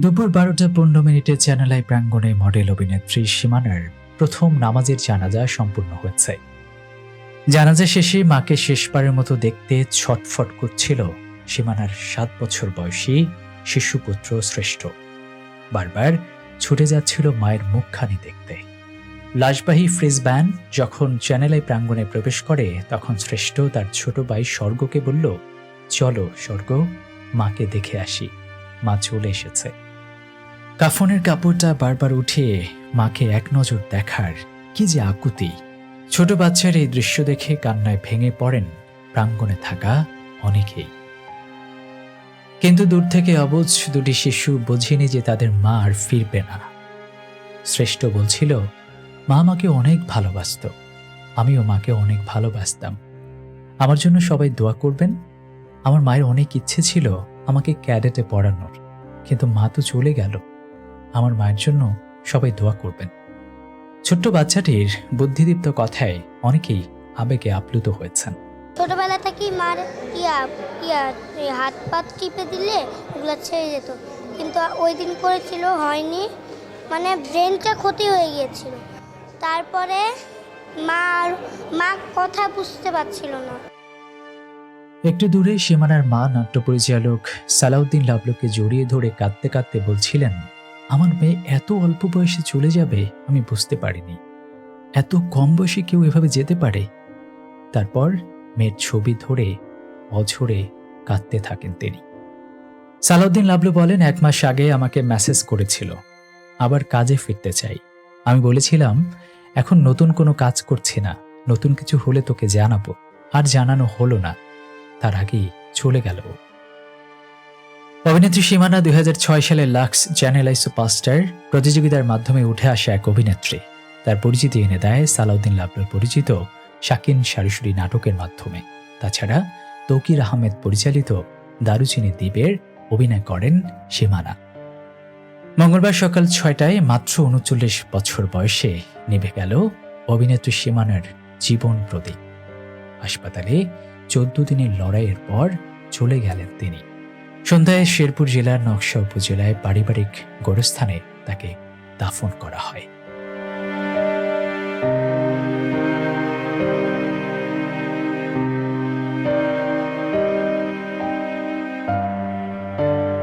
দুপুর 12:15 channel I প্রাঙ্গণে model অভিনেত্রী সীমানার প্রথম নামাজের জানাজা সম্পূর্ণ হয়েছে। জানাজা শেষে মাকে শেষবারের মতো দেখতে ছটফট করছিল সীমানার 7 বছর বয়সী শিশুপুত্র শ্রেষ্ঠ। বারবার ছুটে যাচ্ছিল মায়ের মুখখানি দেখতে। লাশবাহী ফ্রিজ ভ্যান যখন চ্যানেল আই প্রাঙ্গণে প্রবেশ করে তখন শ্রেষ্ঠ তার ছোট ভাই স্বর্গকে বলল, চলো স্বর্গ, মাকে দেখে আসি, মা চলে এসেছে। কাফনের কাপড়টা বারবার উঠিয়ে মাকে এক নজর দেখার কি যে আকুতি। ছোট বাচ্চার এই দৃশ্য দেখে কান্নায় ভেঙে পড়েন প্রাঙ্গণে থাকা অনেকেই। কিন্তু দূর থেকে অবুঝ দুটি শিশু বোঝেনি যে তাদের মা আর ফিরবে না। শ্রেষ্ঠ বলছিল, মা আমাকে অনেক ভালোবাসত, আমিও মাকে অনেক ভালোবাসতাম, আমার জন্য সবাই দোয়া করবেন। আমার মায়ের অনেক ইচ্ছে ছিল আমাকে ক্যাডেটে পড়ানোর, কিন্তু মা তো চলে গেল, আমার মায়ের জন্য সবাই দোয়া করবেন। ছোট্ট বাচ্চাটির বুদ্ধিদীপ্ত কথায় অনেকেই আবেগে আপ্লুত হয়েছেন। ছোটবেলা থেকেই মার হাত পাত টিপে দিলে ওগুলো ছেড়ে যেত, কিন্তু ওই দিন করেছিল, হয়নি, মানে ব্রেনটা ক্ষতি হয়ে গিয়েছিল। তারপরে মা কথা বুঝতে পারছিল না। একটু দূরে সীমানার মা নাট্য পরিচালক সালাউদ্দিন লাবলুকে জড়িয়ে ধরে কাঁদতে কাঁদতে বলছিলেন, আমার মেয়ে এত অল্প বয়সে চলে যাবে আমি বুঝতে পারিনি, এত কম বয়সে কেউ এভাবে যেতে পারে। তারপর মেয়ের ছবি ধরে অঝরে কাঁদতে থাকেন তিনি। সালাউদ্দিন লাবলু বলেন, 1 মাস আগে আমাকে মেসেজ করেছিল, আবার কাজে ফিরতে চাই। আমি বলেছিলাম, এখন নতুন কোনো কাজ করছি না, নতুন কিছু হলে তোকে জানাবো। আর জানানো হলো না, তার আগেই চলে গেল। অভিনেত্রী সীমানা 2006 সালে লাক্স চ্যানেল আই সুপারস্টার প্রতিযোগিতার মাধ্যমে উঠে আসা এক অভিনেত্রী। তার পরিচিতি এনে দেয় সালাউদ্দিন লাবলুর পরিচিত শাকিন সারিসুরি নাটকের মাধ্যমে। তাছাড়া তৌকির আহমেদ পরিচালিত দারুচিনি দ্বীপের অভিনয় করেন সীমানা। মঙ্গলবার সকাল 6টায় মাত্র 39 বছর বয়সে নিভে গেল অভিনেত্রী সীমানার জীবন প্রদীপ। হাসপাতালে 14 দিনের লড়াইয়ের পর চলে গেলেন তিনি। সন্ধ্যায় শেরপুর জেলার নকশা উপজেলায় পারিবারিক গোরস্থানে তাকে দাফন করা হয়।